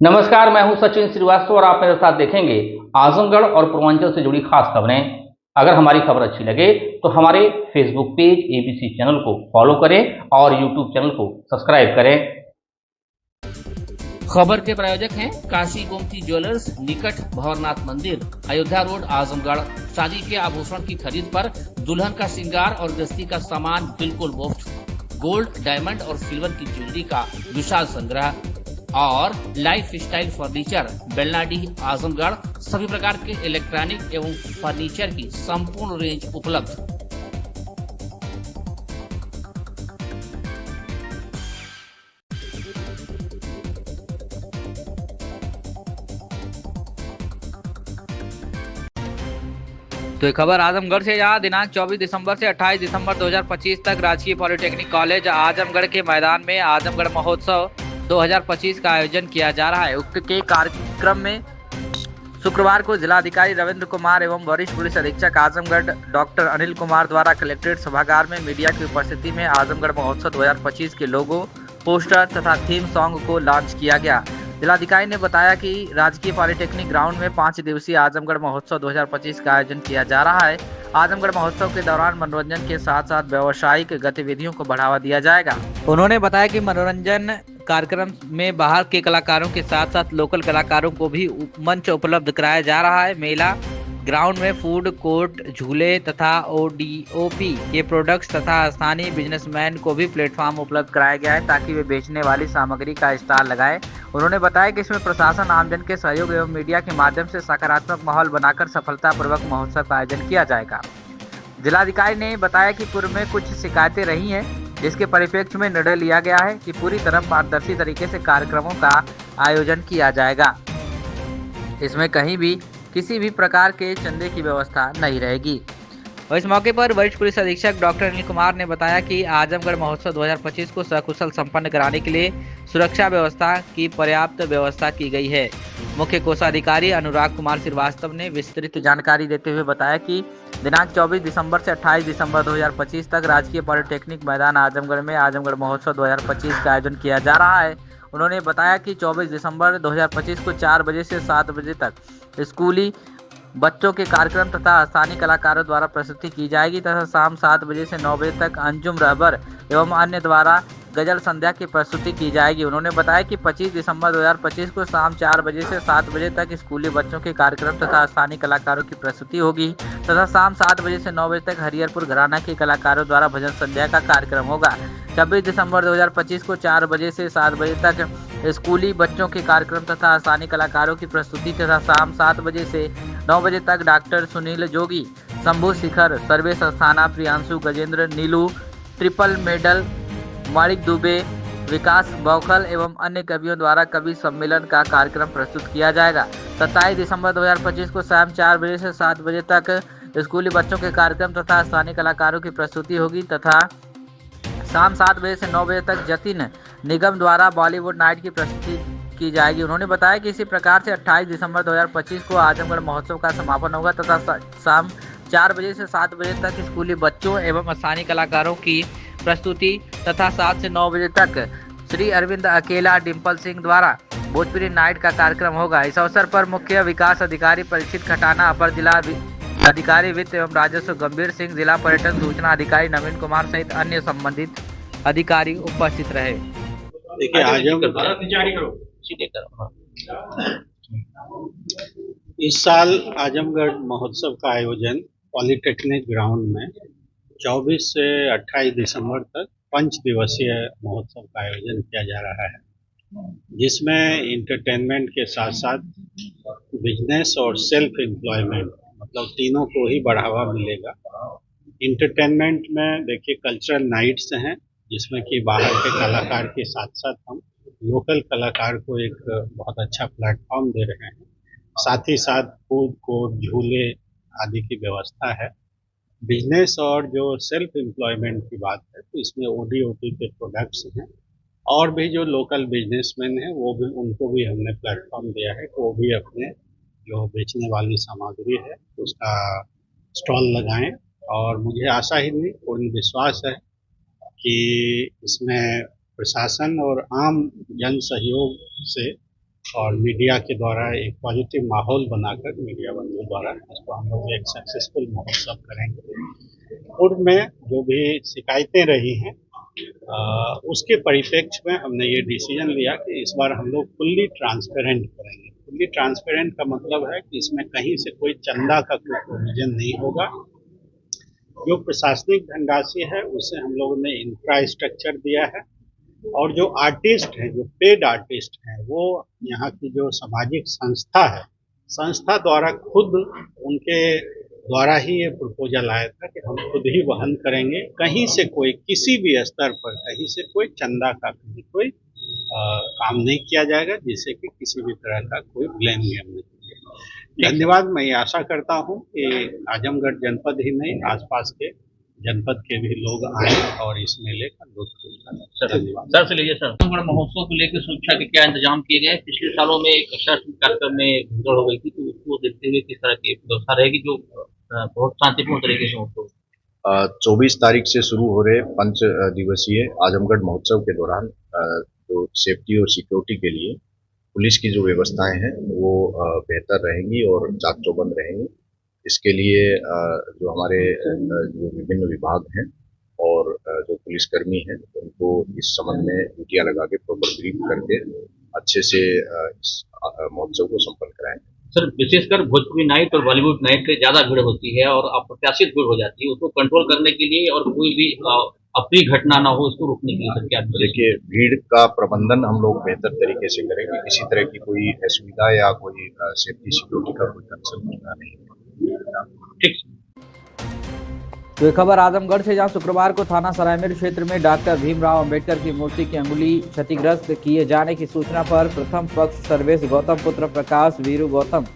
नमस्कार, मैं हूं सचिन श्रीवास्तव और आप मेरे साथ देखेंगे आजमगढ़ और पूर्वांचल से जुड़ी खास खबरें। अगर हमारी खबर अच्छी लगे तो हमारे फेसबुक पेज एबीसी चैनल को फॉलो करें और यूट्यूब चैनल को सब्सक्राइब करें। खबर के प्रायोजक हैं काशी गोमती ज्वेलर्स, निकट भंवरनाथ मंदिर, अयोध्या रोड, आजमगढ़। शादी के आभूषण की खरीद पर दुल्हन का श्रृंगार और गृहस्थी का सामान बिल्कुल मुफ्त। गोल्ड, डायमंड और सिल्वर की ज्वेलरी का विशाल संग्रह और लाइफ स्टाइल फर्नीचर, बेलनाडीह, आजमगढ़। सभी प्रकार के इलेक्ट्रॉनिक एवं फर्नीचर की संपूर्ण रेंज उपलब्ध। तो ये खबर आजमगढ़ से, जहां दिनांक 24 दिसंबर से 28 दिसंबर 2025 तक राजकीय पॉलिटेक्निक कॉलेज आजमगढ़ के मैदान में आजमगढ़ महोत्सव 2025 का आयोजन किया जा रहा है। उक्त के कार्यक्रम में शुक्रवार को जिलाधिकारी रविंद्र कुमार एवं वरिष्ठ पुलिस अधीक्षक आजमगढ़ डॉक्टर अनिल कुमार द्वारा कलेक्ट्रेट सभागार में मीडिया की उपस्थिति में आजमगढ़ महोत्सव 2025 के लोगो, पोस्टर तथा थीम सॉन्ग को लॉन्च किया गया। जिलाधिकारी ने बताया कि राजकीय पॉलिटेक्निक ग्राउंड में 5 दिवसीय आजमगढ़ महोत्सव 2025 का आयोजन किया जा रहा है। आजमगढ़ महोत्सव के दौरान मनोरंजन के साथ साथ व्यावसायिक गतिविधियों को बढ़ावा दिया जाएगा। उन्होंने बताया कि मनोरंजन कार्यक्रम में बाहर के कलाकारों के साथ साथ लोकल कलाकारों को भी मंच उपलब्ध कराया जा रहा है। मेला ग्राउंड में फूड कोर्ट, झूले तथा ओडीओपी के प्रोडक्ट्स तथा स्थानीय बिजनेसमैन को भी प्लेटफॉर्म उपलब्ध कराया गया है ताकि वे बेचने वाली सामग्री का स्टॉल लगाएं। उन्होंने बताया कि इसमें प्रशासन, आमजन के सहयोग एवं मीडिया के माध्यम से सकारात्मक माहौल बनाकर सफलतापूर्वक महोत्सव का आयोजन किया जाएगा। जिलाधिकारी ने बताया कि पूर्व में कुछ शिकायतें रही हैं, जिसके परिप्रेक्ष्य में निर्णय लिया गया है कि पूरी तरह पारदर्शी तरीके से कार्यक्रमों का आयोजन किया जाएगा। इसमें कहीं भी किसी भी प्रकार के चंदे की व्यवस्था नहीं रहेगी। और इस मौके पर वरिष्ठ पुलिस अधीक्षक डॉक्टर अनिल कुमार ने बताया कि आजमगढ़ महोत्सव 2025 को सकुशल संपन्न कराने के लिए सुरक्षा व्यवस्था की पर्याप्त व्यवस्था की गई है। मुख्य कोषाधिकारी अनुराग कुमार श्रीवास्तव ने विस्तृत जानकारी देते हुए बताया कि दिनांक 24 दिसंबर से 28 दिसंबर 2025 तक राजकीय पॉलिटेक्निक मैदान आजमगढ़ में आजमगढ़ महोत्सव 2025 का आयोजन किया जा रहा है। उन्होंने बताया कि 24 दिसंबर 2025 को 4 बजे से 7 बजे तक स्कूली बच्चों के कार्यक्रम तथा स्थानीय कलाकारों द्वारा प्रस्तुति की जाएगी तथा शाम 7 बजे से 9 बजे तक अंजुम रहबर एवं अन्य द्वारा गजल संध्या की प्रस्तुति की जाएगी। उन्होंने बताया कि 25 दिसंबर 2025 को शाम 4 बजे से 7 बजे तक स्कूली बच्चों के कार्यक्रम तथा स्थानीय कलाकारों की प्रस्तुति होगी तथा शाम 7 बजे से 9 बजे तक हरिहरपुर घराना के कलाकारों द्वारा भजन संध्या का कार्यक्रम होगा। 26 दिसंबर 2025 को 4 बजे से 7 बजे तक स्कूली बच्चों के कार्यक्रम तथा स्थानीय कलाकारों की प्रस्तुति तथा शाम 7 बजे से 9 बजे तक डॉक्टर सुनील जोगी, शंभू शिखर, सर्वेश अस्थाना, प्रियांशु गजेंद्र, नीलू, ट्रिपल मेडल, माणिक दुबे, विकास बौखल एवं अन्य कवियों द्वारा कवि सम्मेलन का कार्यक्रम प्रस्तुत किया जाएगा। 27 दिसंबर 2025 को शाम 4 बजे से 7 बजे तक स्कूली बच्चों के कार्यक्रम तथा स्थानीय कलाकारों की प्रस्तुति होगी तथा शाम 7 बजे से 9 बजे तक जतिन निगम द्वारा बॉलीवुड नाइट की प्रस्तुति की जाएगी। उन्होंने बताया कि इसी प्रकार से 28 दिसंबर 2025 को आजमगढ़ महोत्सव का समापन होगा तथा शाम 4 बजे से 7 बजे तक स्कूली बच्चों एवं स्थानीय कलाकारों की प्रस्तुति तथा 7 से 9 बजे तक श्री अरविंद अकेला, डिम्पल सिंह द्वारा भोजपुरी नाइट का कार्यक्रम होगा। इस अवसर पर मुख्य विकास अधिकारी परीक्षित खटाना, अपर जिला अधिकारी वित्त एवं राजस्व गंभीर सिंह, जिला पर्यटन सूचना अधिकारी नवीन कुमार सहित अन्य संबंधित अधिकारी उपस्थित रहे। देखिए, इस साल आजमगढ़ महोत्सव का आयोजन पॉलिटेक्निक ग्राउंड में 24 से 28 दिसंबर तक 5 दिवसीय महोत्सव का आयोजन किया जा रहा है, जिसमें इंटरटेनमेंट के साथ साथ बिजनेस और सेल्फ एम्प्लॉयमेंट, मतलब तीनों को ही बढ़ावा मिलेगा। इंटरटेनमेंट में देखिए कल्चरल नाइट्स हैं, जिसमें कि बाहर के कलाकार के साथ साथ हम लोकल कलाकार को एक बहुत अच्छा प्लेटफॉर्म दे रहे हैं। साथ ही साथ फूड कोर्ट, झूले आदि की व्यवस्था है। बिजनेस और जो सेल्फ एम्प्लॉयमेंट की बात है तो इसमें ओडीओटी के प्रोडक्ट्स हैं और भी जो लोकल बिजनेसमैन हैं वो भी, उनको भी हमने प्लेटफॉर्म दिया है कि वो भी अपने जो बेचने वाली सामग्री है उसका स्टॉल लगाएं। और मुझे आशा ही नहीं, पूर्ण विश्वास है कि इसमें प्रशासन और आम जन सहयोग से और मीडिया के द्वारा एक पॉजिटिव माहौल बनाकर मीडिया बंधुओं द्वारा इसको हम लोग एक सक्सेसफुल महोत्सव करेंगे। पूर्व में जो भी शिकायतें रही हैं उसके परिप्रेक्ष्य में हमने ये डिसीजन लिया कि इस बार हम लोग फुल्ली ट्रांसपेरेंट करेंगे। फुल्ली ट्रांसपेरेंट का मतलब है कि इसमें कहीं से कोई चंदा का कोई प्रोविजन नहीं होगा। जो प्रशासनिक धनराशि है उसे हम लोगों ने इंफ्रास्ट्रक्चर दिया है और जो आर्टिस्ट हैं, जो पेड आर्टिस्ट हैं, वो यहाँ की जो सामाजिक संस्था है, संस्था द्वारा खुद उनके द्वारा ही ये प्रपोजल आया था कि हम खुद ही वहन करेंगे। कहीं से कोई किसी भी स्तर पर कहीं से कोई चंदा का कहीं कोई काम नहीं किया जाएगा, जिससे कि किसी भी तरह का कोई ब्लेम गेम नहीं। धन्यवाद। मैं ये आशा करता हूँ कि आजमगढ़ जनपद ही नहीं, आसपास के जनपद के भी लोग आए और इस मेले का लुत्फ उठाएं। धन्यवाद। सर से लीजिए सर, आजमगढ़ महोत्सव को लेकर सुरक्षा के क्या इंतजाम किए गए? पिछले सालों में एक सांस्कृतिक कार्यक्रम में भगदड़ हो गई थी, तो उसको देखते हुए किस तरह की व्यवस्था रहेगी जो बहुत शांतिपूर्ण तरीके से हो? 24 तारीख से शुरू हो रहे 5 दिवसीय आजमगढ़ महोत्सव के दौरान जो सेफ्टी और सिक्योरिटी के लिए पुलिस की जो व्यवस्थाएं हैं वो बेहतर रहेंगी और चाक चौबंद रहेंगी। इसके लिए जो हमारे जो विभिन्न विभाग हैं और जो पुलिसकर्मी हैं उनको इस संबंध में ड्यूटियां लगा के प्रॉपर ब्रीफ करके अच्छे से इस महोत्सव को संपन्न कराएंगे। सर, विशेषकर भोजपुरी नाइट और बॉलीवुड नाइट के ज्यादा भीड़ होती है और अप्रत्याशित भीड़ हो जाती है, उसको कंट्रोल करने के लिए और कोई भी अप्रिय घटना ना हो, इसको रोकने के लिए क्या? देखिए, भीड़ का प्रबंधन हम लोग बेहतर तरीके से करेंगे। किसी तरह की कोई असुविधा या कोई सेफ्टी सिक्योरिटी का कोई कंसर्न नहीं। ठीक। तो ये खबर आजमगढ़ से, जहां शुक्रवार को थाना सरायमेर क्षेत्र में डॉक्टर भीमराव अंबेडकर की मूर्ति की अंगुली क्षतिग्रस्त किए जाने की सूचना पर प्रथम पक्ष सर्वेश गौतम पुत्र प्रकाश वीरू गौतम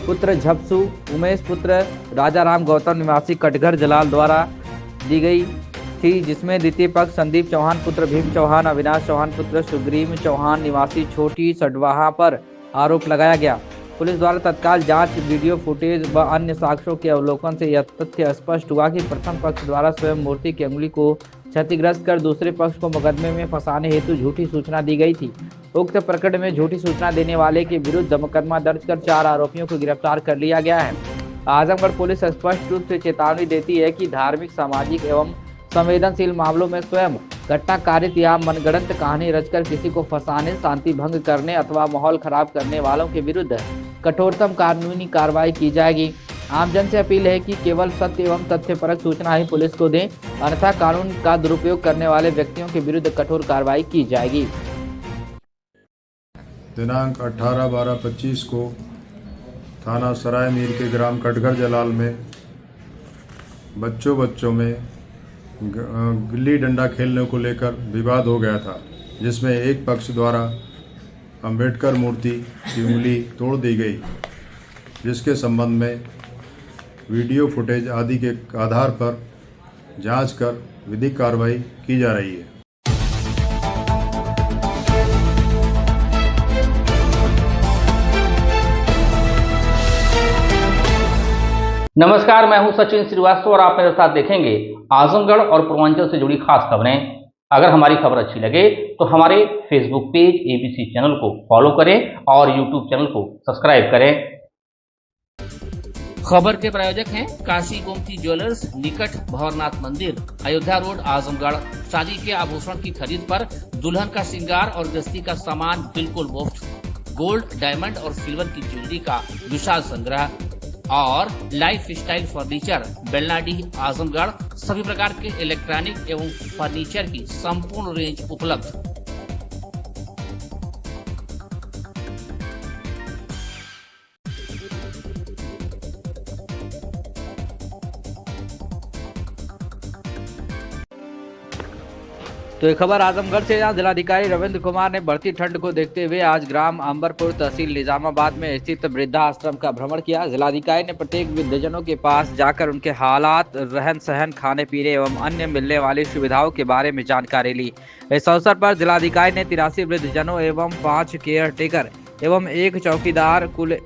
पुत्र झपसू उमेश पुत्र राजाराम गौतम निवासी कटघर जलाल द्वारा दी गई थी, जिसमें द्वितीय पक्ष संदीप चौहान पुत्र भीम चौहान अविनाश चौहान पुत्र सुग्रीव चौहान निवासी छोटी सडवाहा पर आरोप लगाया गया। पुलिस द्वारा तत्काल जांच, वीडियो फुटेज व अन्य साक्ष्यों के अवलोकन से यह तथ्य स्पष्ट हुआ कि प्रथम पक्ष द्वारा स्वयं मूर्ति की अंगुली को क्षतिग्रस्त कर दूसरे पक्ष को मुकदमे में फंसाने हेतु झूठी सूचना दी गई थी। उक्त प्रकरण में झूठी सूचना देने वाले के विरुद्ध मुकदमा दर्ज कर 4 आरोपियों को गिरफ्तार कर लिया गया है। आजमगढ़ पुलिस स्पष्ट रूप से चेतावनी देती है कि धार्मिक, सामाजिक एवं संवेदनशील मामलों में स्वयं घटना कारित या मनगढ़ंत कहानी रचकर किसी को फंसाने, शांति भंग करने अथवा माहौल खराब करने वालों के विरुद्ध कठोरतम कानूनी कार्रवाई की जाएगी। आमजन से अपील है कि केवल सत्य एवं तथ्यपरक सूचना ही पुलिस को दें, अन्यथा कानून का दुरुपयोग करने वाले व्यक्तियों के विरुद्ध कठोर कार्रवाई की जाएगी। दिनांक 18/12/25 को थाना सरायमीर के ग्राम कटघर जलाल में बच्चों में गिल्ली डंडा खेलने को लेकर विवाद हो गया था, जिसमें एक पक्ष द्वारा अंबेडकर मूर्ति की उंगली तोड़ दी गई, जिसके संबंध में वीडियो फुटेज आदि के आधार पर जांच कर विधिक कार्रवाई की जा रही है। नमस्कार, मैं हूं सचिन श्रीवास्तव और आप मेरे साथ देखेंगे आजमगढ़ और पूर्वांचल से जुड़ी खास खबरें। अगर हमारी खबर अच्छी लगे तो हमारे फेसबुक पेज एबीसी चैनल को फॉलो करें और यूट्यूब चैनल को सब्सक्राइब करें। खबर के प्रायोजक हैं काशी गोमती ज्वेलर्स, निकट भंवरनाथ मंदिर, अयोध्या रोड, आजमगढ़। शादी के आभूषण की खरीद पर दुल्हन का श्रृंगार और गृहस्थी का सामान बिल्कुल मुफ्त। गोल्ड, डायमंड और सिल्वर की ज्वेलरी का विशाल संग्रह और लाइफ स्टाइल फर्नीचर, बेलनाडीह, आजमगढ़। सभी प्रकार के इलेक्ट्रॉनिक एवं फर्नीचर की संपूर्ण रेंज उपलब्ध। तो ये खबर आजमगढ़ से, जहां जिलाधिकारी रविंद्र कुमार ने बढ़ती ठंड को देखते हुए आज ग्राम अंबरपुर तहसील निजामाबाद में स्थित वृद्धाश्रम का भ्रमण किया। जिलाधिकारी ने प्रत्येक वृद्धजनों के पास जाकर उनके हालात, रहन सहन, खाने पीने एवं अन्य मिलने वाली सुविधाओं के बारे में जानकारी ली। इस अवसर पर जिलाधिकारी ने 83 वृद्धजनों एवं 5 केयर टेकर एवं 1 चौकीदार कुल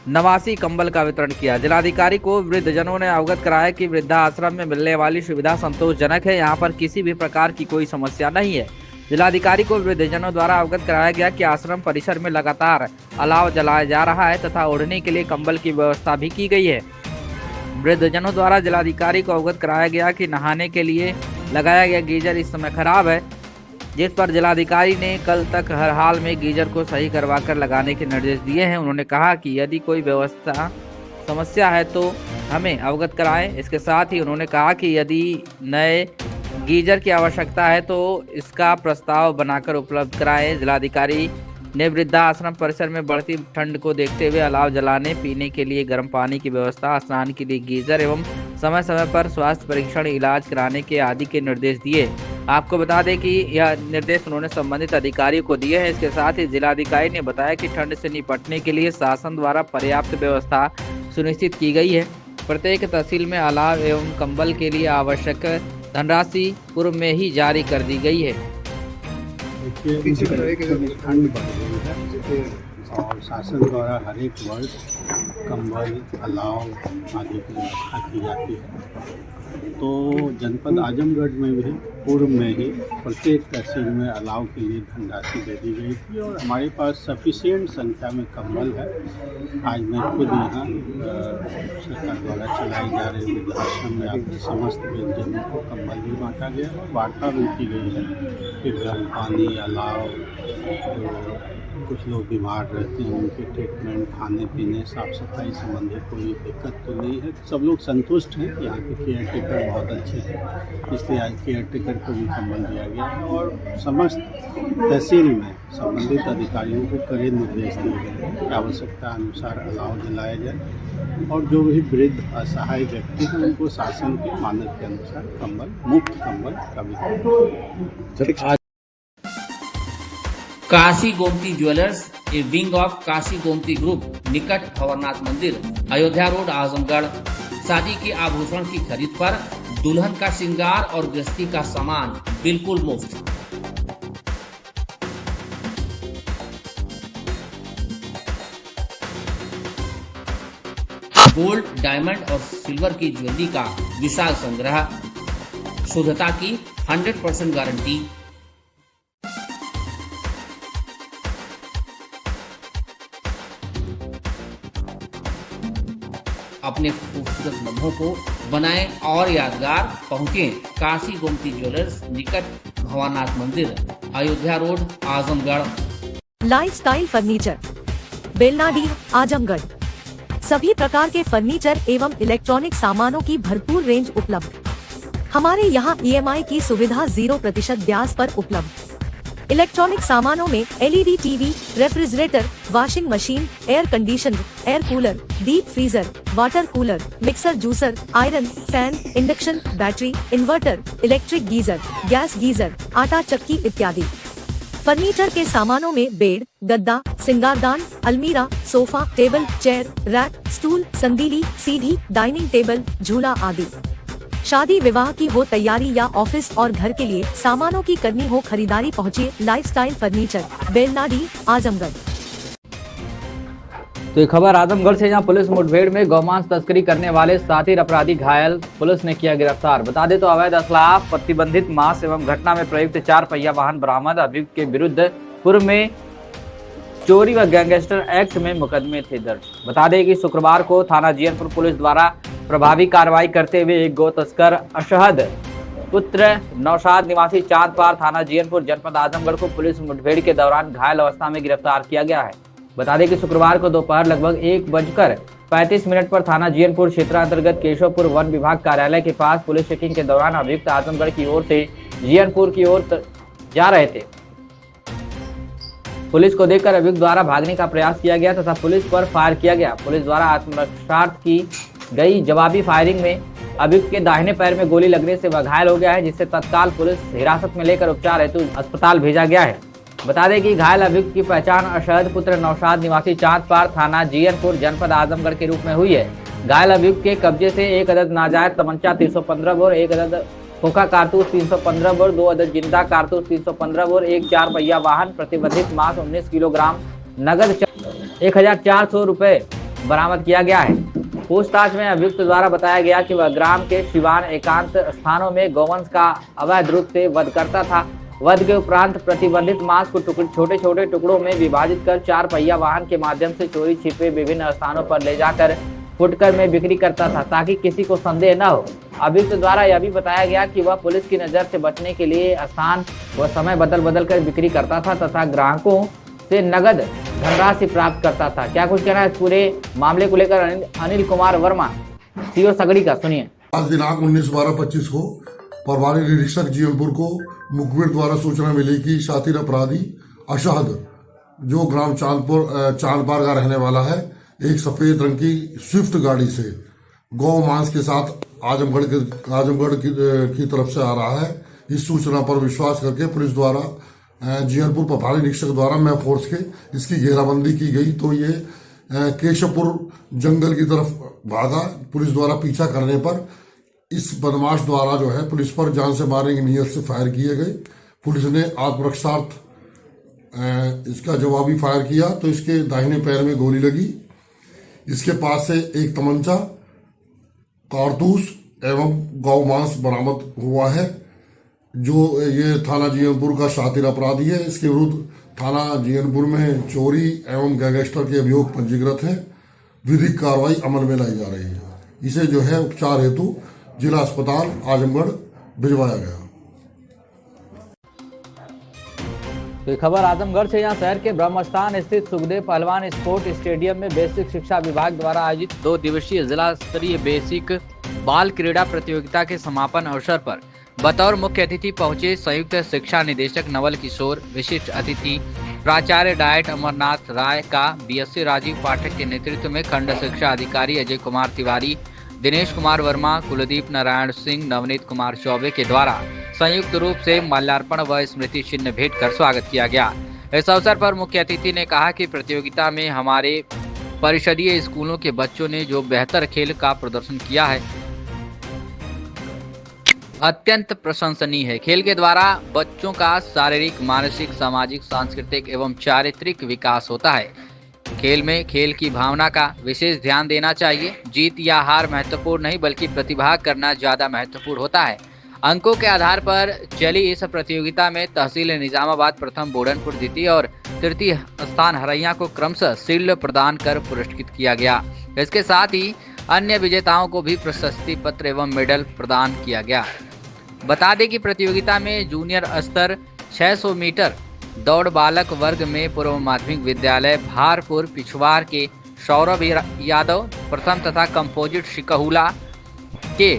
89 कंबल का वितरण किया। जिलाधिकारी को वृद्धजनों ने अवगत कराया कि वृद्धाश्रम में मिलने वाली सुविधा संतोषजनक है, यहाँ पर किसी भी प्रकार की कोई समस्या नहीं है। जिलाधिकारी को वृद्धजनों द्वारा अवगत कराया गया कि आश्रम परिसर में लगातार अलाव जलाया जा रहा है तथा ओढ़ने के लिए कंबल की व्यवस्था भी की गई है। वृद्धजनों द्वारा जिलाधिकारी को अवगत कराया गया कि नहाने के लिए लगाया गया गीजर इस समय खराब है, जिस पर जिलाधिकारी ने कल तक हर हाल में गीजर को सही करवाकर लगाने के निर्देश दिए हैं। उन्होंने कहा कि यदि कोई व्यवस्था समस्या है तो हमें अवगत कराएं। इसके साथ ही उन्होंने कहा कि यदि नए गीजर की आवश्यकता है तो इसका प्रस्ताव बनाकर उपलब्ध कराएं। जिलाधिकारी ने वृद्धाश्रम परिसर में बढ़ती ठंड को देखते हुए अलाव जलाने, पीने के लिए गर्म पानी की व्यवस्था, स्नान के लिए गीजर एवं समय समय पर स्वास्थ्य परीक्षण, इलाज कराने के आदि के निर्देश दिए। आपको बता दें कि यह निर्देश उन्होंने संबंधित अधिकारियों को दिए हैं। इसके साथ ही जिलाधिकारी ने बताया कि ठंड से निपटने के लिए शासन द्वारा पर्याप्त व्यवस्था सुनिश्चित की गई है। प्रत्येक तहसील में अलाव एवं कंबल के लिए आवश्यक धनराशि पूर्व में ही जारी कर दी गई है। ठंड बढ़ रही है और शासन द्वारा हर एक वर्ष कंबल, अलाव आदि की व्यवस्था की जाती है। तो जनपद आजमगढ़ में भी पूर्व में ही प्रत्येक तहसील में अलाव के लिए धनराशि दे दी गई थी और हमारे पास सफिशिएंट संख्या में कंबल है। आज मैं खुद यहाँ सरकार द्वारा चलाई जा रही वृद्धाश्रम में आपके समस्त वृद्धजनों को कंबल भी बांटा गया और वार्ता भी की गई है कि गर्म पानी, अलाव, कुछ लोग बीमार रहते हैं उनके ट्रीटमेंट, खाने पीने, साफ सफाई संबंधी कोई दिक्कत तो नहीं है। सब लोग संतुष्ट हैं। यहाँ के केयर टेकर बहुत अच्छे हैं, इसलिए आज केयर टेकर को भी कंबल दिया गया है और समस्त तहसील में संबंधित अधिकारियों को कड़े निर्देश दिए गए हैं कि आवश्यकता अनुसार अलाव जलाया जाए और जो भी वृद्ध असहाय व्यक्ति हैं उनको शासन के मानक के अनुसार कंबल, मुफ्त कंबल का वितरण। Kashi Gomti jewellers, A wing of Kashi Gomti group, निकट भंवरनाथ मंदिर, अयोध्या रोड, आजमगढ़, शादी के आभूषण की खरीद पर दुल्हन का श्रृंगार और गृहस्थी का सामान बिल्कुल मुफ्त। गोल्ड, डायमंड और सिल्वर की ज्वेलरी का विशाल संग्रह, शुद्धता की 100% गारंटी। अपने खूबसूरत लम्हों को बनाएं और यादगार। पहुंचे काशी गोमती ज्वेलर्स, निकट भंवरनाथ मंदिर, Ayodhya road, Azamgarh. Lifestyle furniture, Belnadi, Azamgarh. सभी प्रकार के फर्नीचर एवं इलेक्ट्रॉनिक सामानों की भरपूर रेंज उपलब्ध। हमारे यहाँ EMI की सुविधा 0% ब्याज पर उपलब्ध। इलेक्ट्रॉनिक सामानों में LED TV, refrigerator, washing machine, air conditioner, air cooler, deep freezer, water cooler, mixer, juicer, iron, fan, induction, battery, inverter, electric geyser, gas geyser, आटा चक्की इत्यादि। फर्नीचर के सामानों में बेड, गद्दा, सिंगारदान, अलमीरा, sofa, table, chair, rack, stool, संदीली, सीढ़ी, डाइनिंग टेबल, झूला आदि। शादी विवाह की हो तैयारी या ऑफिस और घर के लिए सामानों की करनी हो खरीदारी, पहुंचिए लाइफस्टाइल फर्नीचर, बेलनाडी, आजमगढ़। तो ये खबर आजमगढ़ से, जहां पुलिस मुठभेड़ में गौमांस तस्करी करने वाले शातिर अपराधी घायल, पुलिस ने किया गिरफ्तार। बता दें तो अवैध असलाह, प्रतिबंधित मांस एवं घटना में प्रयुक्त 4 पहिया वाहन बरामद। अभियुक्त के विरुद्ध पूर्व में चोरी व गैंगस्टर एक्ट में मुकदमे थे दर्ज। बता दें कि शुक्रवार को थाना जीयनपुर पुलिस द्वारा प्रभावी कार्रवाई करते हुए एक गो तस्कर अशहद पुत्र नौशाद निवासी चांदपार, थाना जीयनपुर, जनपद आजमगढ़ को पुलिस मुठभेड़ के दौरान घायल अवस्था में गिरफ्तार किया गया है। बता दें कि शुक्रवार को दोपहर लगभग 1:35 पर थाना जीयनपुर क्षेत्रांतर्गत केशवपुर वन विभाग कार्यालय के पास पुलिस चेकिंग के दौरान अभियुक्त आजमगढ़ की ओर से जीयनपुर की ओर जा रहे थे। पुलिस को देखकर अभियुक्त द्वारा भागने का प्रयास किया गया तथा पुलिस पर फायर किया गया। पुलिस द्वारा आत्मरक्षार्थ की गई जवाबी फायरिंग में अभियुक्त के दाहिने पैर में गोली लगने से वह घायल हो गया है, जिससे तत्काल पुलिस हिरासत में लेकर उपचार हेतु अस्पताल भेजा गया है। बता दें कि घायल अभियुक्त की पहचान अशहद पुत्र नौशाद निवासी चांदपार, थाना जीयनपुर, जनपद आजमगढ़ के रूप में हुई है। घायल अभियुक्त के कब्जे से 1 अदद नाजायज तमंचा 315 बोर, 1 अदद खोखा कारतूस 315 बोर, 2 अदद जिंदा कारतूस 315 बोर, 1 4 पहिया वाहन, प्रतिबंधित मांस 19 किलोग्राम, नगद 1400 रुपए बरामद किया गया है। पूछताछ में अभियुक्त द्वारा बताया गया कि वह ग्राम के शिवान एकांत स्थानों में गौवंश का अवैध रूप से वध करता था वध के उपरांत प्रतिबंधित मांस को छोटे छोटे टुकड़ों में विभाजित कर 4 पहिया वाहन के माध्यम से चोरी छिपे विभिन्न स्थानों पर ले जाकर फुटकर में बिक्री करता था ताकि किसी को संदेह न हो। अभियुक्त द्वारा यह भी बताया गया कि वह पुलिस की नजर से बचने के लिए स्थान व समय बदल कर बिक्री करता था तथा ग्राहकों से नगद धनराशि प्राप्त करता था। क्या कुछ कहना है इस पूरे मामले को लेकर अनिल कुमार वर्मा सीओ सगड़ी का, सुनिए। आज दिनांक 19/12/25 को प्रभारी निरीक्षक जीवनपुर को मुखबिर द्वारा सूचना मिली कि शातिर अपराधी अशहद, जो ग्राम चांदपार का रहने वाला है, एक सफेद रंग की स्विफ्ट गाड़ी से गौ मांस के साथ आजमगढ़ की तरफ से आ रहा है। इस सूचना पर विश्वास करके पुलिस द्वारा जीवनपुर प्रभारी निरीक्षक द्वारा मैं फोर्स के इसकी घेराबंदी की गई तो ये केशवपुर जंगल की तरफ भागा। पुलिस द्वारा पीछा करने पर इस बदमाश द्वारा जो है पुलिस पर जान से मारने की नीयत से फायर किए गए। पुलिस ने आत्मरक्षार्थ इसका जवाबी फायर किया तो इसके दाहिने पैर में गोली लगी। इसके पास से एक तमंचा, कारतूस एवं गौ मांस बरामद हुआ है। जो ये थाना जीवनपुर का शातिर अपराधी है, इसके विरुद्ध थाना जीवनपुर में चोरी एवं गैंगस्टर के अभियोग पंजीकृत हैं। विधिक कार्रवाई अमल में लाई जा रही है। इसे जो है उपचार हेतु जिला अस्पताल आजमगढ़ भिजवाया गया। तो ये खबर आजमगढ़ से। यहाँ शहर के ब्रह्मस्थान स्थित सुखदेव पहलवान स्पोर्ट स्टेडियम में बेसिक शिक्षा विभाग द्वारा आयोजित 2 दिवसीय जिला स्तरीय बेसिक बाल क्रीड़ा प्रतियोगिता के समापन अवसर पर बतौर मुख्य अतिथि पहुंचे संयुक्त शिक्षा निदेशक नवल किशोर। विशिष्ट अतिथि प्राचार्य डायट अमरनाथ राय का बीएससी राजीव पाठक के नेतृत्व में खंड शिक्षा अधिकारी अजय कुमार तिवारी, दिनेश कुमार वर्मा, कुलदीप नारायण सिंह, नवनीत कुमार चौबे के द्वारा संयुक्त रूप से माल्यार्पण व स्मृति चिन्ह भेंट कर स्वागत किया गया। इस अवसर पर मुख्य अतिथि ने कहा कि प्रतियोगिता में हमारे परिषदीय स्कूलों के बच्चों ने जो बेहतर खेल का प्रदर्शन किया है अत्यंत प्रशंसनीय है। खेल के द्वारा बच्चों का शारीरिक, मानसिक, सामाजिक, सांस्कृतिक एवं चारित्रिक विकास होता है। खेल में खेल की भावना का विशेष ध्यान देना चाहिए। जीत या हार महत्वपूर्ण नहीं बल्कि प्रतिभाग करना ज्यादा महत्वपूर्ण होता है। अंकों के आधार पर चली इस प्रतियोगिता में तहसील निजामाबाद प्रथम, बोडनपुर द्वितीय और तृतीय स्थान हरैया को क्रमशः शील्ड प्रदान कर पुरस्कृत किया गया। इसके साथ ही अन्य विजेताओं को भी प्रशस्ति पत्र एवं मेडल प्रदान किया गया। बता दें कि प्रतियोगिता में जूनियर स्तर 600 मीटर दौड़ बालक वर्ग में पूर्व माध्यमिक विद्यालय भारपुर पिछवार के सौरभ यादव प्रथम तथा कंपोजिट शिकहुला के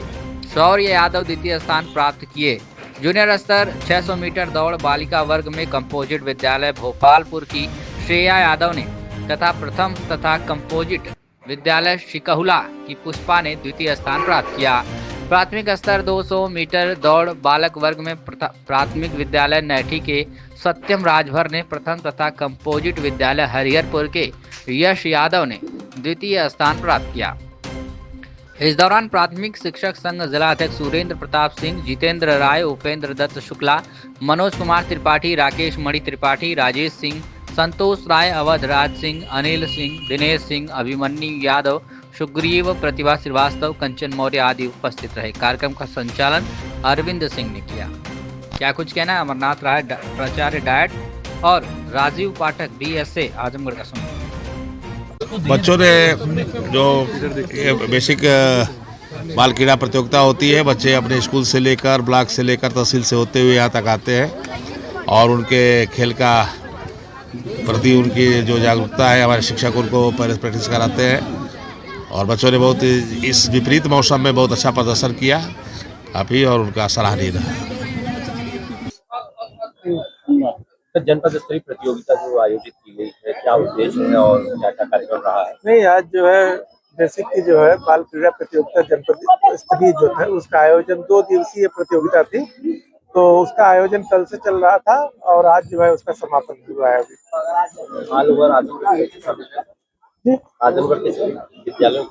शौर्य यादव द्वितीय स्थान प्राप्त किए। जूनियर स्तर 600 मीटर दौड़ बालिका वर्ग में कंपोजिट विद्यालय भोपालपुर की श्रेया यादव ने तथा प्रथम तथा कंपोजिट विद्यालय शिकहुला की पुष्पा ने द्वितीय स्थान प्राप्त किया। प्राथमिक स्तर 200 मीटर दौड़ बालक वर्ग में प्राथमिक विद्यालय नैठी के सत्यम राजभर ने प्रथम तथा कंपोजिट विद्यालय हरिहरपुर के यश यादव ने द्वितीय स्थान प्राप्त किया। इस दौरान प्राथमिक शिक्षक संघ जिला अध्यक्ष सुरेंद्र प्रताप सिंह, जितेंद्र राय, उपेंद्र दत्त शुक्ला, मनोज कुमार त्रिपाठी, राकेश मणि त्रिपाठी, राजेश सिंह, संतोष राय, अवध राज सिंह, अनिल सिंह, दिनेश सिंह, अभिमन्यु यादव, सुग्रीव, प्रतिभा श्रीवास्तव, कंचन मौर्य आदि उपस्थित रहे। कार्यक्रम का संचालन अरविंद सिंह ने किया। क्या कुछ कहना है अमरनाथ राय, प्राचार्य डायट और राजीव पाठक BSA आजमगढ़ का सुनिए। बच्चों ने जो बेसिक बाल क्रीड़ा प्रतियोगिता होती है, बच्चे अपने स्कूल से लेकर ब्लॉक से लेकर तहसील से होते हुए यहाँ तक आते हैं और उनके खेल का प्रति उनकी जो जागरूकता है हमारे शिक्षक उनको प्रैक्टिस कराते हैं और बच्चों ने बहुत इस विपरीत मौसम में बहुत अच्छा प्रदर्शन किया अभी और उनका सराहनीय रहा। जनपद स्तरीय प्रतियोगिता जो आयोजित की गई है, क्या उद्देश्य है और क्या क्या कार्यक्रम रहा है? नहीं, आज जो है बेसिक की जो है बाल क्रीड़ा प्रतियोगिता जनपद स्तरीय जो है उसका आयोजन 2 दिवसीय प्रतियोगिता थी, तो उसका आयोजन कल से चल रहा था और आज जो है उसका समापन हुआ है। आजमगढ़ के विद्यालयों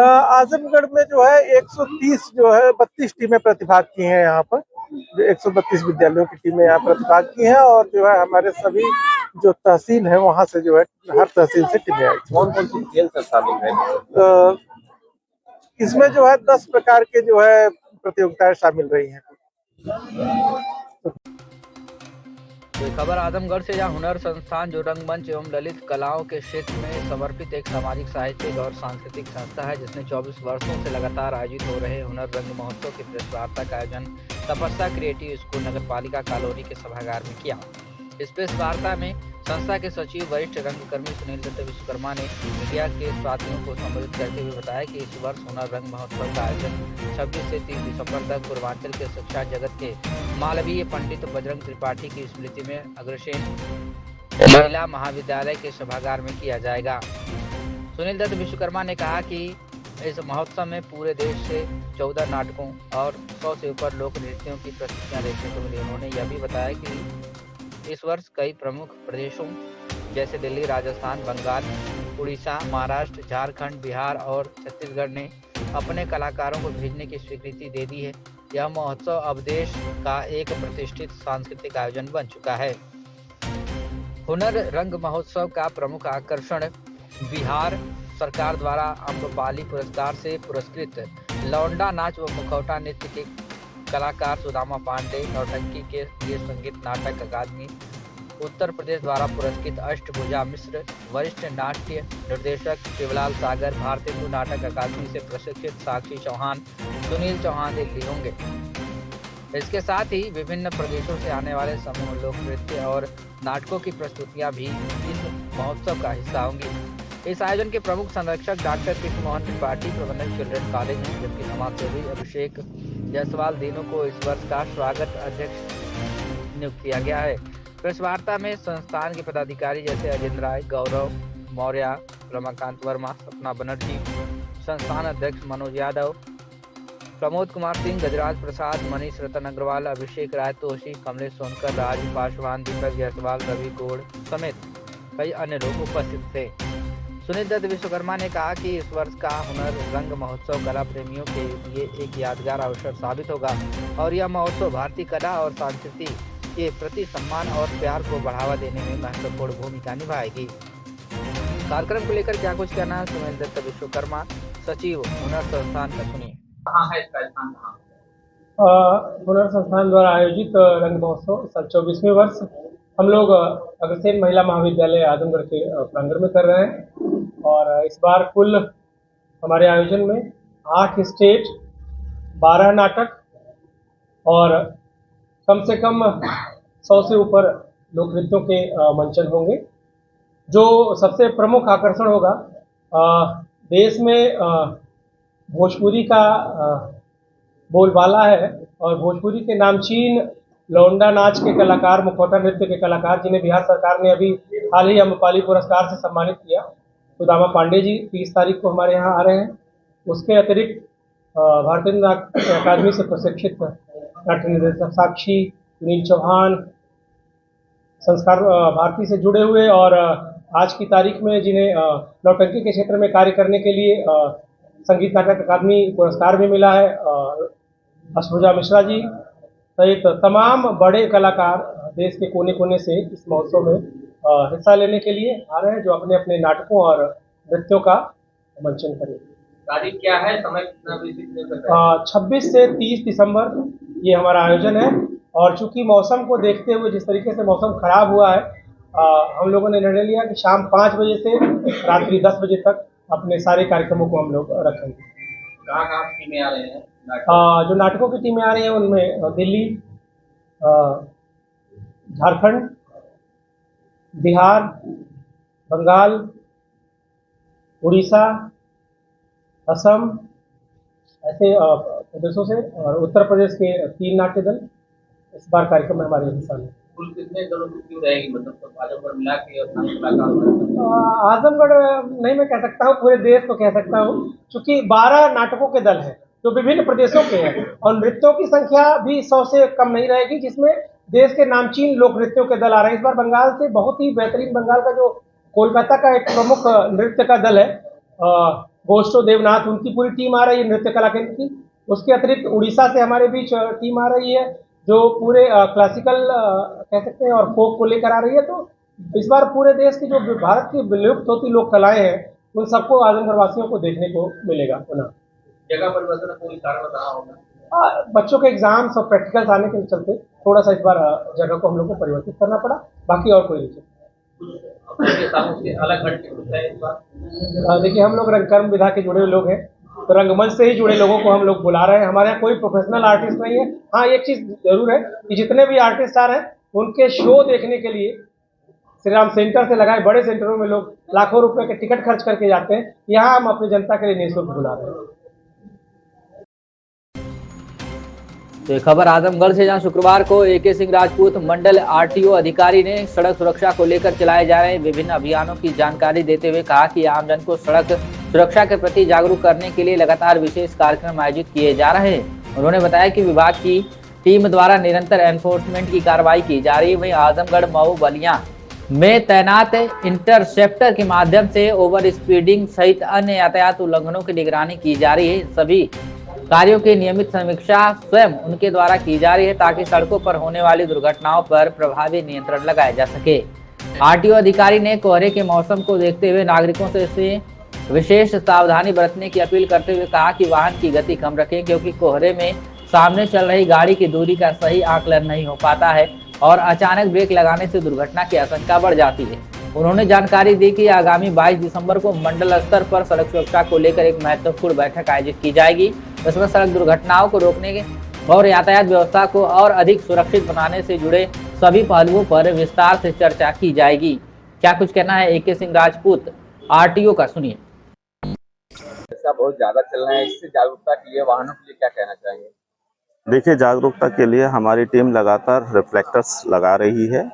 आजमगढ़ में जो है 130 जो है 32 टीमें प्रतिभाग की हैं। यहाँ पर जो 132 विद्यालयों की टीमें यहाँ प्रतिभाग की हैं और जो है हमारे सभी जो तहसील है वहाँ से जो है हर तहसील से टीमें आई। कौन कौन सी खेल शामिल है? इसमें जो है 10 प्रकार के जो है प्रतियोगिताएं शामिल रही हैं। तो खबर आजमगढ़ से, जहां हुनर संस्थान जो रंगमंच एवं ललित कलाओं के क्षेत्र में समर्पित एक सामाजिक, साहित्यिक और सांस्कृतिक संस्था है, जिसने 24 वर्षों से लगातार आयोजित हो रहे हुनर रंग महोत्सव की प्रेस वार्ता का आयोजन तपस्या क्रिएटिव स्कूल नगर पालिका कॉलोनी के सभागार में किया। इस प्रेस वार्ता में संस्था के सचिव वरिष्ठ रंगकर्मी सुनील दत्त विश्वकर्मा ने मीडिया के साथियों को संबोधित करते हुए बताया कि इस वर्ष हुनर रंग महोत्सव का आयोजन 26 से 30 दिसंबर तक पूर्वांचल के शिक्षा जगत के मालवीय पंडित बजरंग त्रिपाठी की स्मृति में अग्रसेन महिला महाविद्यालय के सभागार में किया जाएगा। सुनील दत्त विश्वकर्मा ने कहा कि इस महोत्सव में पूरे देश से 14 नाटकों और 100 से ऊपर लोक नृत्यों की प्रस्तुतियां देखने को मिली। उन्होंने यह भी बताया कि इस वर्ष कई प्रमुख प्रदेशों जैसे दिल्ली, राजस्थान, बंगाल, उड़ीसा, महाराष्ट्र, झारखंड, बिहार और छत्तीसगढ़ ने अपने कलाकारों को भेजने की स्वीकृति दे दी है। यह महोत्सव अब देश का एक प्रतिष्ठित सांस्कृतिक आयोजन बन चुका है। हुनर रंग महोत्सव का प्रमुख आकर्षण बिहार सरकार द्वारा अम्रपाली पुरस्कार से पुरस्कृत लौंडा नाच व मुखौटा नृत्य के कलाकार सुदामा पांडे, नौटंकी के लिए संगीत नाटक अकादमी उत्तर प्रदेश द्वारा पुरस्कृत अष्टभुजा मिश्र, वरिष्ठ नाट्य निर्देशक शिवलाल सागर, भारतीय नाटक अकादमी से प्रशिक्षित साक्षी चौहान, सुनील चौहान दिल्ली होंगे। इसके साथ ही विभिन्न प्रदेशों से आने वाले समूह लोक नृत्य और नाटकों की प्रस्तुतियां भी इस महोत्सव का हिस्सा होंगी। इस आयोजन के प्रमुख संरक्षक डॉक्टर कृष्ण मोहन त्रिपाठी, प्रबंधक चिल्ड्रन कॉलेज हैं, जबकि समाजसेवी अभिषेक जायसवाल तीनों को इस वर्ष का स्वागत अध्यक्ष नियुक्त किया गया है। प्रेस वार्ता में संस्थान के पदाधिकारी जैसे अजेंद्र राय, गौरव मौर्य, रमाकांत वर्मा, सपना बनर्जी, संस्थान अध्यक्ष मनोज यादव, प्रमोद कुमार सिंह, गजराज प्रसाद, मनीष रतन अग्रवाल, अभिषेक राय तोशी, कमलेश सोनकर, राज पासवान, दीपक जायसवाल, रवि गोड़ समेत कई अन्य लोग उपस्थित थे। सुनील दत्त विश्वकर्मा ने कहा कि इस वर्ष का हुनर रंग महोत्सव कला प्रेमियों के लिए एक यादगार अवसर साबित होगा और यह महोत्सव भारतीय कला और संस्कृति के प्रति सम्मान और प्यार को बढ़ावा देने में महत्वपूर्ण भूमिका निभाएगी। कार्यक्रम को लेकर क्या कुछ कहना है सुनील दत्त विश्वकर्मा, सचिव हुनर संस्थान का, सुनिए। कहाँ है इसका स्थान? हुनर संस्थान द्वारा आयोजित रंग महोत्सव साल 24वें वर्ष हम लोग अग्रसेन महिला महाविद्यालय आजमगढ़ के प्रांगण में कर रहे हैं और इस बार कुल हमारे आयोजन में 8 स्टेज, 12 नाटक और कम से कम 100 से ऊपर लोक नृत्यों के मंचन होंगे। जो सबसे प्रमुख आकर्षण होगा, देश में भोजपुरी का बोलबाला है और भोजपुरी के नामचीन लौंडा नाच के कलाकार, मुखौटा नृत्य के कलाकार, जिन्हें बिहार सरकार ने अभी हाल ही अम्रपाली पुरस्कार से सम्मानित किया, सुदामा पांडे जी 30 तारीख को हमारे यहाँ आ रहे हैं। उसके अतिरिक्त भारतीय नाट्य अकादमी से प्रशिक्षित नाट्य निर्देशक साक्षी, सुनील चौहान, संस्कार भारती से जुड़े हुए और आज की तारीख में जिन्हें नौटंकी के क्षेत्र में कार्य करने के लिए संगीत नाटक अकादमी पुरस्कार भी मिला है, अष्टभुजा मिश्रा जी सहित तमाम बड़े कलाकार देश के कोने कोने से इस महोत्सव में हिस्सा लेने के लिए आ रहे हैं, जो अपने अपने नाटकों और नृत्यों का मंचन करेंगे। तारीख क्या है, समय कितना बजे? 26 से 30 दिसंबर ये हमारा आयोजन है और चूंकि मौसम को देखते हुए, जिस तरीके से मौसम खराब हुआ है, हम लोगों ने निर्णय लिया कि शाम 5 बजे से रात्रि 10 बजे तक अपने सारे कार्यक्रमों को हम लोग रखेंगे। कहाँ टीमें आ रहे हैं? जो नाटकों की टीमें आ रही हैं उनमें दिल्ली, झारखंड, बिहार, बंगाल, उड़ीसा, असम, ऐसे प्रदेशों से और उत्तर प्रदेश के 3 नाट्य दल इस बार कार्यक्रम में हमारे हिस्सा में। कुल कितने दलों की टीम रहेगी, मतलब आजमगढ़ मिला के? आजमगढ़ नहीं मैं कह सकता हूँ, पूरे देश को कह सकता हूँ, क्योंकि 12 नाटकों के दल हैं जो विभिन्न प्रदेशों के हैं और नृत्यों की संख्या भी 100 से कम नहीं रहेगी, जिसमें देश के नामचीन लोक नृत्यों के दल आ रहे हैं। इस बार बंगाल से बहुत ही बेहतरीन, बंगाल का जो कोलकाता का एक प्रमुख नृत्य का दल है, गोष्ठो देवनाथ, उनकी पूरी टीम आ रही है नृत्य कला केंद्र की। उसके अतिरिक्त उड़ीसा से हमारे बीच टीम आ रही है जो पूरे क्लासिकल कह सकते हैं और फोक को लेकर आ रही है। तो इस बार पूरे देश की जो भारत की विलुप्त होती लोक कलाएं हैं उन सबको आजमगढ़ वासियों को देखने को मिलेगा। पुनः जगह परिवर्तन कोई कारण रहा होगा? बच्चों के एग्जाम्स और प्रैक्टिकल्स आने के चलते थोड़ा सा इस बार जगह को हम लोग को परिवर्तित करना पड़ा, बाकी और कोई रीजन। अलग हट है इस बार। देखिए, हम लोग रंगकर्म विधा के जुड़े हुए लोग हैं, तो रंगमंच से ही जुड़े लोगों को हम लोग बुला रहे हैं। हमारे यहाँ कोई प्रोफेशनल आर्टिस्ट नहीं है। हाँ, एक चीज़ जरूर है कि जितने भी आर्टिस्ट आ रहे हैं उनके शो देखने के लिए श्री राम सेंटर से लगाए बड़े सेंटरों में लोग लाखों रुपए के टिकट खर्च करके जाते हैं। यहाँ हम अपनी जनता के लिए निःशुल्क बुला रहे हैं। तो ये खबर आजमगढ़ से, जहां शुक्रवार को AK सिंह राजपूत मंडल RTO अधिकारी ने सड़क सुरक्षा को लेकर चलाए जा रहे विभिन्न अभियानों की जानकारी देते हुए कहा कि आमजन को सड़क सुरक्षा के प्रति जागरूक करने के लिए लगातार विशेष कार्यक्रम आयोजित किए जा रहे हैं। उन्होंने बताया कि विभाग की टीम द्वारा निरंतर एनफोर्समेंट की कार्रवाई की जा रही है। वहीं आजमगढ़ मऊ बलिया में तैनात इंटरसेप्टर के माध्यम से ओवर स्पीडिंग सहित अन्य यातायात उल्लंघनों की निगरानी की जा रही है। सभी कार्यों की नियमित समीक्षा स्वयं उनके द्वारा की जा रही है ताकि सड़कों पर होने वाली दुर्घटनाओं पर प्रभावी नियंत्रण लगाया जा सके। RTO अधिकारी ने कोहरे के मौसम को देखते हुए नागरिकों से इससे विशेष सावधानी बरतने की अपील करते हुए कहा कि वाहन की गति कम रखें, क्योंकि कोहरे में सामने चल रही गाड़ी की दूरी का सही आकलन नहीं हो पाता है और अचानक ब्रेक लगाने से दुर्घटना की आशंका बढ़ जाती है। उन्होंने जानकारी दी कि आगामी 22 दिसंबर को मंडल स्तर पर सड़क सुरक्षा को लेकर एक महत्वपूर्ण बैठक आयोजित की जाएगी। इसमें सड़क दुर्घटनाओं को रोकने के और यातायात व्यवस्था को और अधिक सुरक्षित बनाने से जुड़े सभी पहलुओं पर विस्तार से चर्चा की जाएगी। क्या कुछ कहना है AK सिंह राजपूत RTO का, सुनिए। ऐसा बहुत ज्यादा चल रहा है, इससे जागरूकता के लिए वाहनों के लिए क्या कहना चाहेंगे? देखिए, जागरूकता के लिए हमारी टीम लगातार रिफ्लेक्टर्स लगा रही है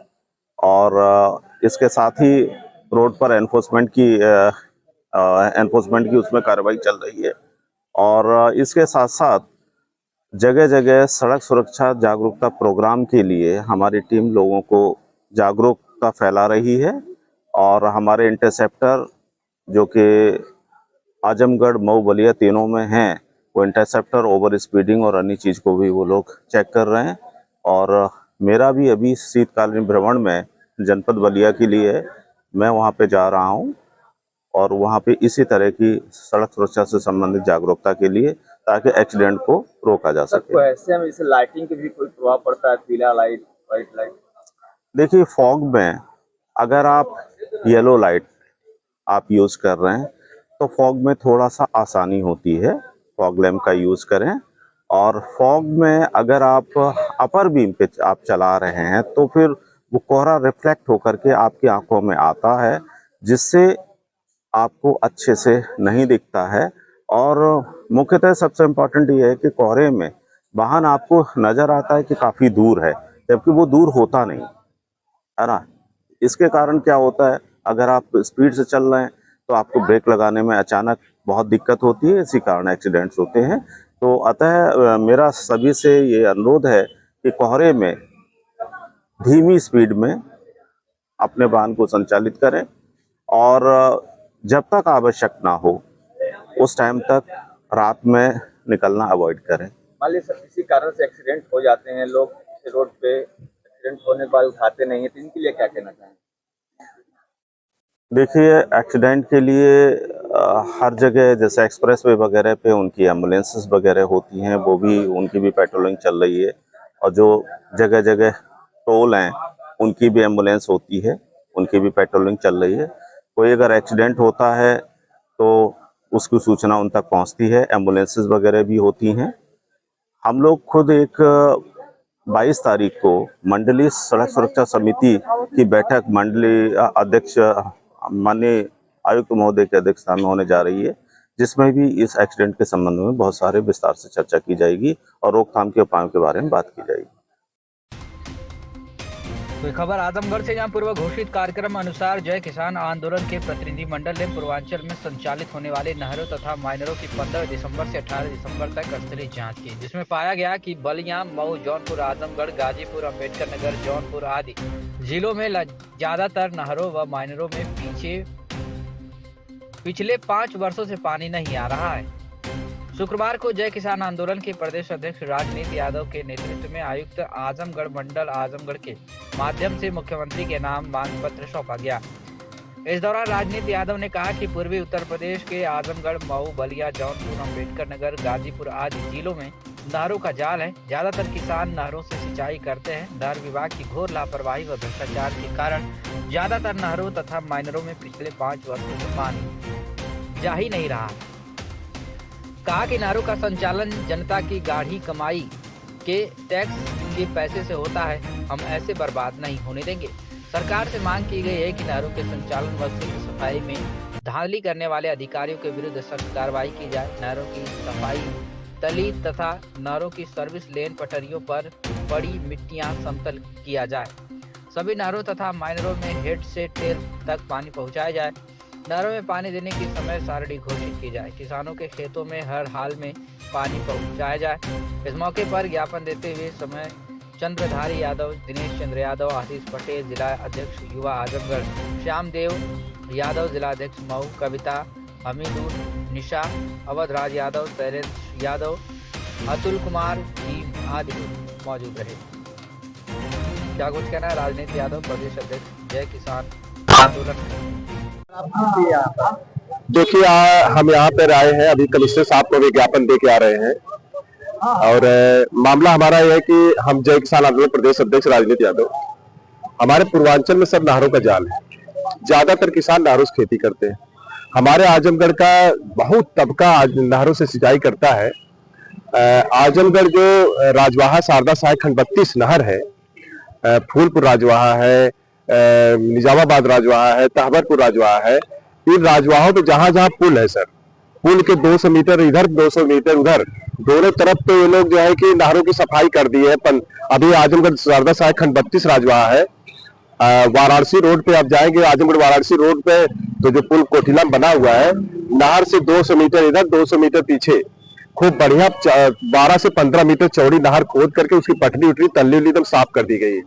और इसके साथ ही रोड पर एनफोर्समेंट की उसमें कार्रवाई चल रही है और इसके साथ साथ जगह जगह सड़क सुरक्षा जागरूकता प्रोग्राम के लिए हमारी टीम लोगों को जागरूकता फैला रही है और हमारे इंटरसेप्टर जो कि आजमगढ़ मऊ बलिया तीनों में हैं, वो इंटरसेप्टर ओवर स्पीडिंग और अन्य चीज़ को भी वो लोग चेक कर रहे हैं। और मेरा भी अभी शीतकालीन भ्रमण में जनपद बलिया के लिए मैं वहाँ पे जा रहा हूँ और वहाँ पे इसी तरह की सड़क सुरक्षा से संबंधित जागरूकता के लिए, ताकि एक्सीडेंट को रोका जा सके। ऐसे में इसे लाइटिंग के भी कोई प्रभाव पड़ता है, पीला लाइट, व्हाइट लाइट? देखिए, फॉग में अगर आप येलो लाइट आप यूज़ कर रहे हैं तो फॉग में थोड़ा सा आसानी होती है, फॉग लैम्प का यूज़ करें। और फॉग में अगर आप अपर बीम पे आप चला रहे हैं तो फिर वो कोहरा रिफ्लेक्ट होकर के आपकी आंखों में आता है, जिससे आपको अच्छे से नहीं दिखता है। और मुख्यतः सबसे इम्पोर्टेंट ये है कि कोहरे में वाहन आपको नज़र आता है कि काफ़ी दूर है, जबकि वो दूर होता नहीं है ना। इसके कारण क्या होता है, अगर आप स्पीड से चल रहे हैं तो आपको ब्रेक लगाने में अचानक बहुत दिक्कत होती है, इसी कारण एक्सीडेंट्स होते हैं। तो अतः मेरा सभी से ये अनुरोध है कि कोहरे में धीमी स्पीड में अपने वाहन को संचालित करें और जब तक आवश्यक ना हो उस टाइम तक रात में निकलना अवॉइड करें। मान लीजिए किसी कारण से एक्सीडेंट हो जाते हैं, लोग रोड पे एक्सीडेंट होने के बाद उठाते नहीं है, तो इनके लिए क्या कहना चाहेंगे? देखिए, एक्सीडेंट के लिए हर जगह जैसे एक्सप्रेस वे वगैरह पे उनकी एम्बुलेंसेस वगैरह होती हैं, वो भी उनकी भी पेट्रोलिंग चल रही है। और जो जगह जगह टोल हैं उनकी भी एम्बुलेंस होती है, उनकी भी पेट्रोलिंग चल रही है। कोई अगर एक्सीडेंट होता है तो उसकी सूचना उन तक पहुंचती है, एम्बुलेंसेस वगैरह भी होती हैं। हम लोग खुद एक 22 तारीख को मंडलीय सड़क सुरक्षा समिति की बैठक मंडलीय अध्यक्ष माननीय आयुक्त महोदय के अध्यक्षता में होने जा रही है, जिसमें भी इस एक्सीडेंट के संबंध में बहुत सारे विस्तार से चर्चा की जाएगी और रोकथाम के उपायों के बारे में बात की जाएगी। तो खबर आजमगढ़ से, जहां पूर्व घोषित कार्यक्रम अनुसार जय किसान आंदोलन के प्रतिनिधि मंडल ने पूर्वांचल में संचालित होने वाले नहरों तथा माइनरों की 15 दिसंबर से 18 दिसंबर तक स्तरीय जांच की, जिसमें पाया गया कि बलिया, मऊ, जौनपुर, आजमगढ़, गाजीपुर, अम्बेडकर नगर, जौनपुर आदि जिलों में ज्यादातर नहरों व माइनरों में पिछले 5 वर्षों से पानी नहीं आ रहा है। शुक्रवार को जय किसान आंदोलन के प्रदेश अध्यक्ष राजनीति यादव के नेतृत्व में आयुक्त आजमगढ़ मंडल आजमगढ़ के माध्यम से मुख्यमंत्री के नाम मांग पत्र सौंपा गया। इस दौरान राजनीति यादव ने कहा कि पूर्वी उत्तर प्रदेश के आजमगढ़, मऊ, बलिया, जौनपुर, अम्बेडकर नगर, गाजीपुर आदि जिलों में नहरों का जाल है। ज्यादातर किसान नहरों से सिंचाई करते हैं। नहर विभाग की घोर लापरवाही व भ्रष्टाचार के कारण ज्यादातर नहरों तथा माइनरों में पिछले 5 वर्षों से पानी जा ही नहीं रहा। कहा कि नहरों का संचालन जनता की गाढ़ी कमाई के टैक्स के पैसे से होता है। हम ऐसे बर्बाद नहीं होने देंगे। सरकार से मांग की गई है कि नहरों के संचालन व सिर्फ सफाई में धांधली करने वाले अधिकारियों के विरुद्ध सख्त कार्रवाई की जाए। नहरों की सफाई तली तथा नहरों की सर्विस लेन पटरियों पर पड़ी मिट्टियां समतल किया जाए। सभी नहरों तथा माइनरों में हेड से टेल तक पानी पहुंचाया जाए। नहरों में पानी देने की समय सारणी घोषित की जाए। किसानों के खेतों में हर हाल में पानी पहुंचाया जाए। इस मौके पर ज्ञापन देते हुए समय चंद्रधारी यादव, दिनेश चंद्र यादव, आशीष पटेल जिला अध्यक्ष युवा आजमगढ़, श्याम देव यादव जिला अध्यक्ष मऊ, कविता हमीदुर, निशा, अवधराज यादव, शैलेंद्र यादव, अतुल कुमार टीम आदि मौजूद रहे। क्या कुछ कहना है राजनीति यादव, प्रदेश अध्यक्ष जय किसान आंदोलन। देखिए हम यहाँ पर आए हैं, अभी कमिश्नर साहब को भी ज्ञापन दे के आ रहे हैं और मामला हमारा यह है कि हम जय किसान आंदोलन प्रदेश अध्यक्ष राजनीति यादव, हमारे पूर्वांचल में सब नहरों का जाल है। ज्यादातर किसान नहरों से खेती करते हैं। हमारे आजमगढ़ का बहुत तबका नहरों से सिंचाई करता है। आजमगढ़ जो राजवाहा शारदा सहायक खंड 32 नहर है, फूलपुर राजवाहा है, निजामाबाद राजवाहा है, तहबरपुर राजवाहा है, इन राजवाहों पे जहां जहां पुल है सर, पुल के 200 मीटर इधर 200 मीटर उधर, दोनों तरफ तो ये लोग जो है कि नहरों की सफाई कर दी है। अभी आजमगढ़ शारदा सहायक खंड 32 राजवाहा है। वाराणसी रोड पे आप जाएंगे, आजमगढ़ वाराणसी रोड पे तो जो पुल कोठिला में बना हुआ है, नहर से 200 मीटर इधर 200 मीटर पीछे खूब बढ़िया 12 से 15 मीटर चौड़ी नहर खोद करके उसकी पटरी उटरी तल्ली एकदम साफ कर दी गई है।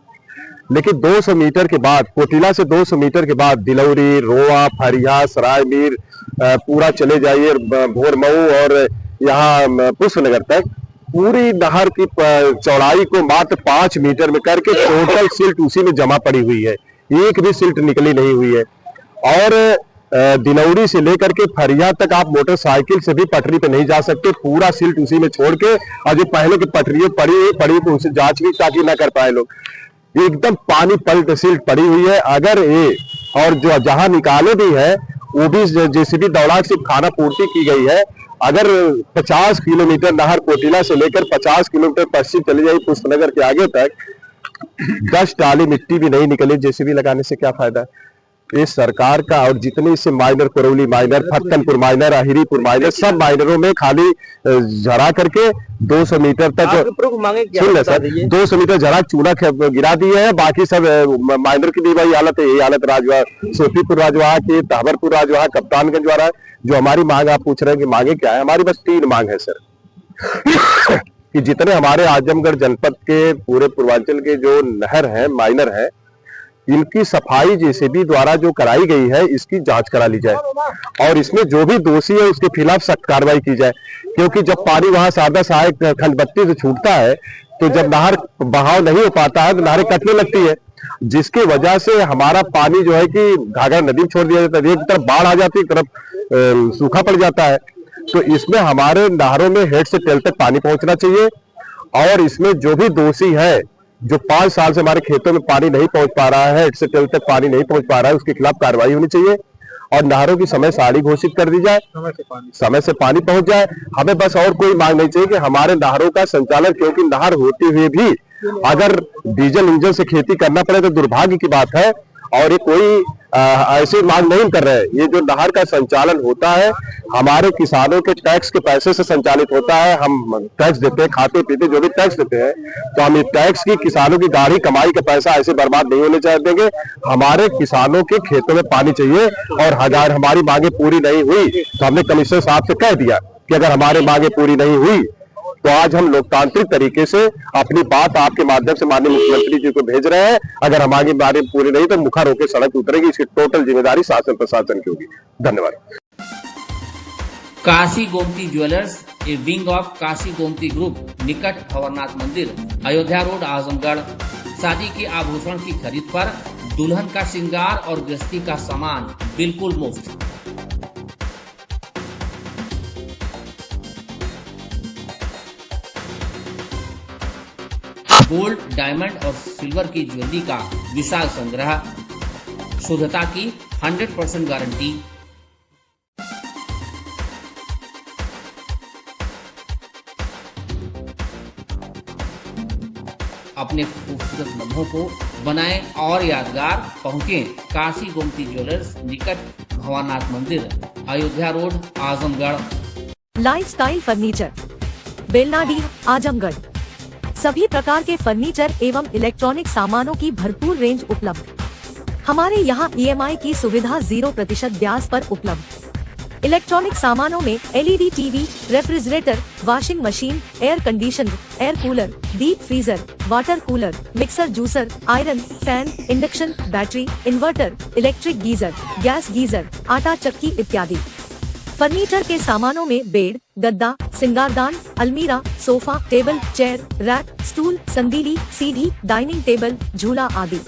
लेकिन 200 मीटर के बाद, कोटिला से 200 मीटर के बाद दिलौरी, रोआ, फरिया, सरायमीर पूरा चले जाइए भोरमऊ और यहाँ पुष्पनगर तक, पूरी नहर की चौड़ाई को मात्र 5 मीटर में करके टोटल सिल्ट उसी में जमा पड़ी हुई है, एक भी सिल्ट निकली नहीं हुई है। और दिलौरी से लेकर के फरिया तक आप मोटरसाइकिल से भी पटरी पे नहीं जा सकते, पूरा सिल्ट उसी में छोड़ के, और जो पहले की पटरी पड़ी तो उसे जांच भी ताकि ना कर पाए लोग, एकदम पानी पल्ट सिल्ट पड़ी हुई है। अगर ये और जो जहां निकाले भी है वो भी जेसीबी दौड़ा सिर्फ खाना पूर्ति की गई है। अगर 50 किलोमीटर नहर कोटिला से लेकर 50 किलोमीटर पश्चिम चली जाए पुष्पनगर के आगे तक, 10 टाली मिट्टी भी नहीं निकली, जेसीबी लगाने से क्या फायदा है। इस सरकार का और जितने इससे minor, Karauli minor, Fattanpur minor, Ahiripur minor, सब माइनरों में खाली झरा करके 200 मीटर तक, सुन ले सर, 200 मीटर झरा चूना गिरा दिए है। बाकी सब माइनर की भी वही हालत है। यही हालत राजवाहा, सोफीपुर राजवाहा की, तहबरपुर राजवाहा, कप्तानगंज वाला। जो हमारी मांग आप पूछ रहे हैं कि मांगे क्या है, हमारी बस 3 मांग है सर कि जितने हमारे आजमगढ़ जनपद के पूरे पूर्वांचल के जो नहर है, माइनर है, इनकी सफाई जेसीबी द्वारा जो कराई गई है, इसकी जांच करा ली जाए और इसमें जो भी दोषी है उसके खिलाफ सख्त कार्रवाई की जाए। क्योंकि जब पानी वहां शारदा सहायक खंड 32 से छूटता है तो जब नहर बहाव नहीं हो पाता है तो नहरें कटने लगती है, जिसकी वजह से हमारा पानी जो है कि घाघरा नदी में छोड़ दिया जाता है। एक तरफ बाढ़ आ जाती है, एक तरफ सूखा पड़ जाता है। तो इसमें हमारे नहरों में हेड से टेल तक पानी पहुंचना चाहिए और इसमें जो भी दोषी है, जो 5 साल से हमारे खेतों में पानी नहीं पहुंच पा रहा है, हेड से टेल तक पानी नहीं पहुंच पा रहा है, उसके खिलाफ कार्रवाई होनी चाहिए और नहरों की समय सारणी घोषित कर दी जाए, समय से पानी पहुंच जाए। हमें बस और कोई मांग नहीं चाहिए कि हमारे नहरों का संचालन, क्योंकि नहर होते हुए भी अगर डीजल इंजन से खेती करना पड़े तो दुर्भाग्य की बात है। और ये कोई ऐसी मांग नहीं कर रहे हैं। ये जो नहर का संचालन होता है हमारे किसानों के टैक्स के पैसे से संचालित होता है। हम टैक्स देते हैं, खाते पीते जो भी टैक्स देते हैं, तो हम इस टैक्स की किसानों की गाढ़ी कमाई का पैसा ऐसे बर्बाद नहीं होने देंगे। हमारे किसानों के खेतों में पानी चाहिए और अगर हमारी मांगे पूरी नहीं हुई तो हमने कमिश्नर साहब से कह दिया कि अगर हमारी मांगे पूरी नहीं हुई तो आज हम लोकतांत्रिक तरीके से अपनी बात आपके माध्यम से माननीय मुख्यमंत्री जी को भेज रहे हैं। अगर हमारी बात पूरी नहीं तो मुखर होकर सड़क उतरेगी। इसकी टोटल जिम्मेदारी शासन प्रशासन की होगी। धन्यवाद। Kashi Gomti jewellers, A wing of Kashi Gomti group, निकट भवरनाथ मंदिर, अयोध्या रोड, आजमगढ़। शादी के आभूषण की खरीद पर दुल्हन का श्रृंगार और गृहस्थी का सामान बिल्कुल मुफ्त। गोल्ड, डायमंड और सिल्वर की ज्वेलरी का विशाल संग्रह, शुद्धता की 100% गारंटी। अपने खूबसूरत लम्हों को बनाएं और यादगार। पहुंचे काशी गोमती ज्वेलर्स, निकट भवानाथ मंदिर, Ayodhya road, Azamgarh. Lifestyle furniture, Belnadi, Azamgarh. सभी प्रकार के फर्नीचर एवं इलेक्ट्रॉनिक सामानों की भरपूर रेंज उपलब्ध। हमारे यहाँ EMI की सुविधा 0% ब्याज पर उपलब्ध। इलेक्ट्रॉनिक सामानों में LED TV, refrigerator, washing machine, air conditioner, air cooler, deep freezer, water cooler, mixer juicer, iron, fan, induction, battery, inverter, electric geyser, gas geyser, आटा चक्की इत्यादि। फर्नीचर के सामानों में बेड, गद्दा, सिंगारदान, अलमीरा, sofa, table, chair, rack, stool, संदीली, सीढ़ी, डाइनिंग टेबल, झूला आदि।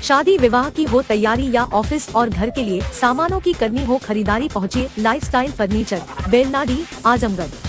शादी विवाह की हो तैयारी या ऑफिस और घर के लिए सामानों की करनी हो खरीदारी, पहुंचिए लाइफस्टाइल फर्नीचर, बेलनाडी, आजमगढ़।